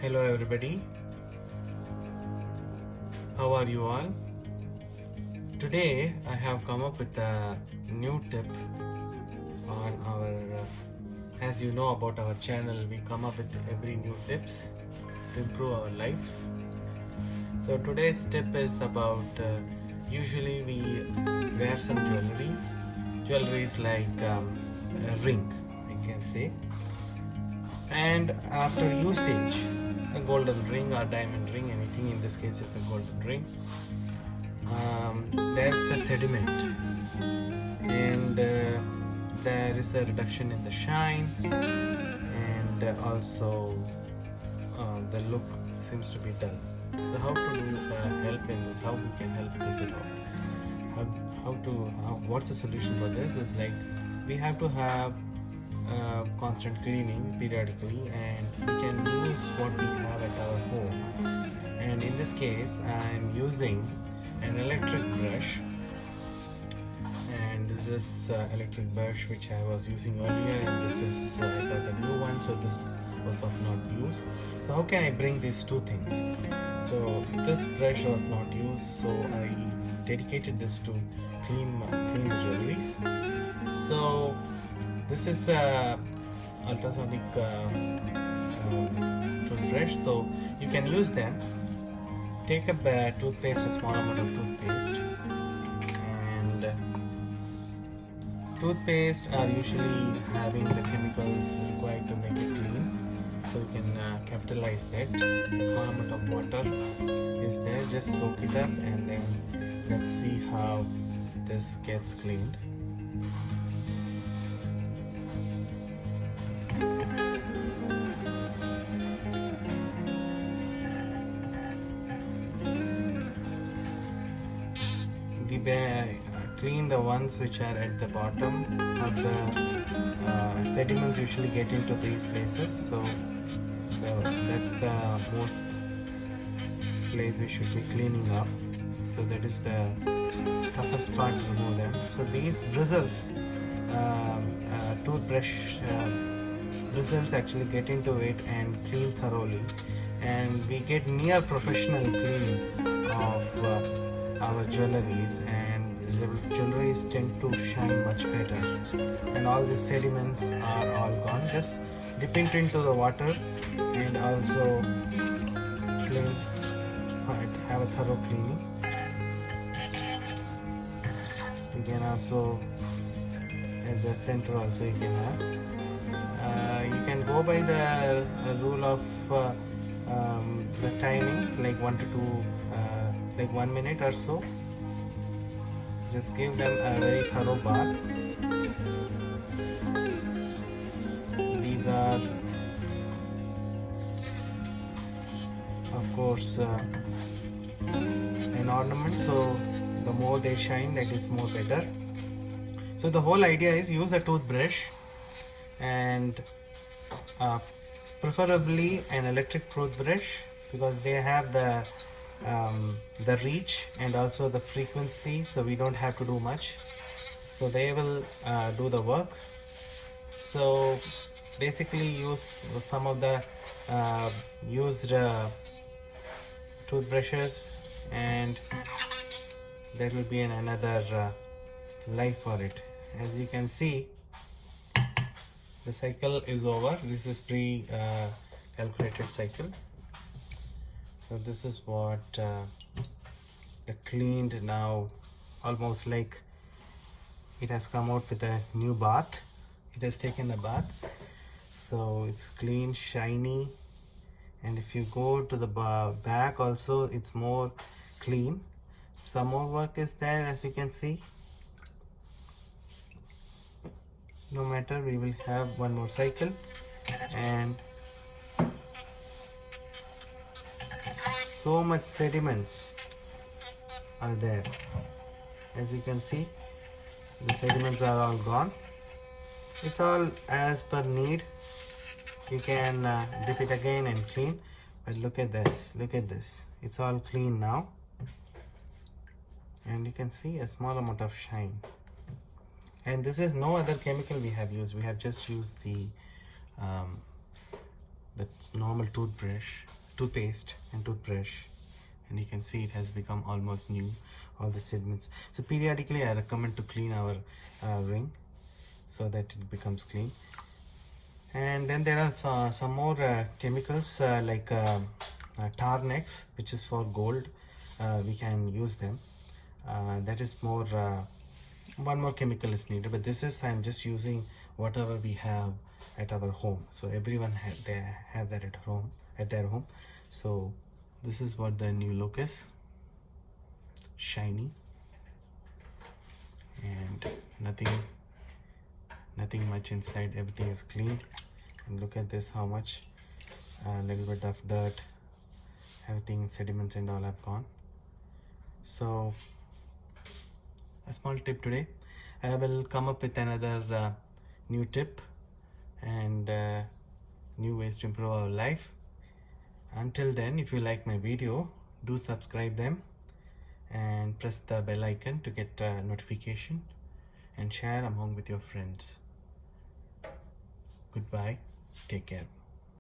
Hello everybody, how are you all? Today I have come up with a new tip on our, as you know about our channel, we come up with every new tips to improve our lives. So today's tip is about, usually we wear some jewelries like a ring, I can say. And after usage, a golden ring or diamond ring, anything, in this case it's a golden ring, there's a sediment, and there is a reduction in the shine, and also the look seems to be dull. So how to help in this, how we can help this at all, what's the solution for this is like we have to have constant cleaning periodically, and we can use what we have at our home. And in this case I am using an electric brush, and this is electric brush which I was using earlier, and this is I got the new one, so this was of not use. So how can I bring these two things? So this brush was not used, so I dedicated this to clean the jewelries. So this is a ultrasonic toothbrush, so you can use them. Take a toothpaste, a small amount of toothpaste, and toothpaste are usually having the chemicals required to make it clean, so you can capitalize that. A small amount of water is there, just soak it up, and then let's see how this gets cleaned. Clean the ones which are at the bottom of the sediments usually get into these places, so that's the most place we should be cleaning up. So that is the toughest part to remove them. So these bristles, toothbrush bristles actually get into it and clean thoroughly, and we get near professional cleaning of our jewelries, and jewelries tend to shine much better, and all these sediments are all gone. Just dip it into the water and also clean, have a thorough cleaning. You can also at the center also you can have. You can go by the rule of the timings, like 1 to 2, like 1 minute or so. Just give them a very thorough bath. These are, of course, an ornament, so the more they shine, that is more better. So the whole idea is use a toothbrush, and preferably an electric toothbrush, because they have the reach and also the frequency, so we don't have to do much, so they will do the work. So basically use some of the used toothbrushes, and there will be another life for it. As you can see, the cycle is over. This is pre-calculated cycle. So this is what the cleaned, now almost like it has come out with a new bath. It has taken a bath, so it's clean, shiny, and if you go to the back also, it's more clean. Some more work is there, as you can see. No matter, we will have one more cycle, and so much sediments are there. As you can see, the sediments are all gone. It's all as per need. You can dip it again and clean, but look at this, it's all clean now, and you can see a small amount of shine. And this is no other chemical we have used. We have just used the that's normal toothpaste and toothbrush, and you can see it has become almost new, all the sediments. So periodically I recommend to clean our ring so that it becomes clean. And then there are some more chemicals like Tarnex, which is for gold. We can use them. That is more, one more chemical is needed, but this is, I'm just using whatever we have at our home. So everyone they have that at their home. So this is what the new look is. Shiny and nothing much inside, everything is clean. And look at this, how much little bit of dirt, everything, sediments and all have gone. So a small tip today, I will come up with another new tip and new ways to improve our life. Until then, if you like my video, do subscribe them and press the bell icon to get notification, and share among with your friends. Goodbye, take care.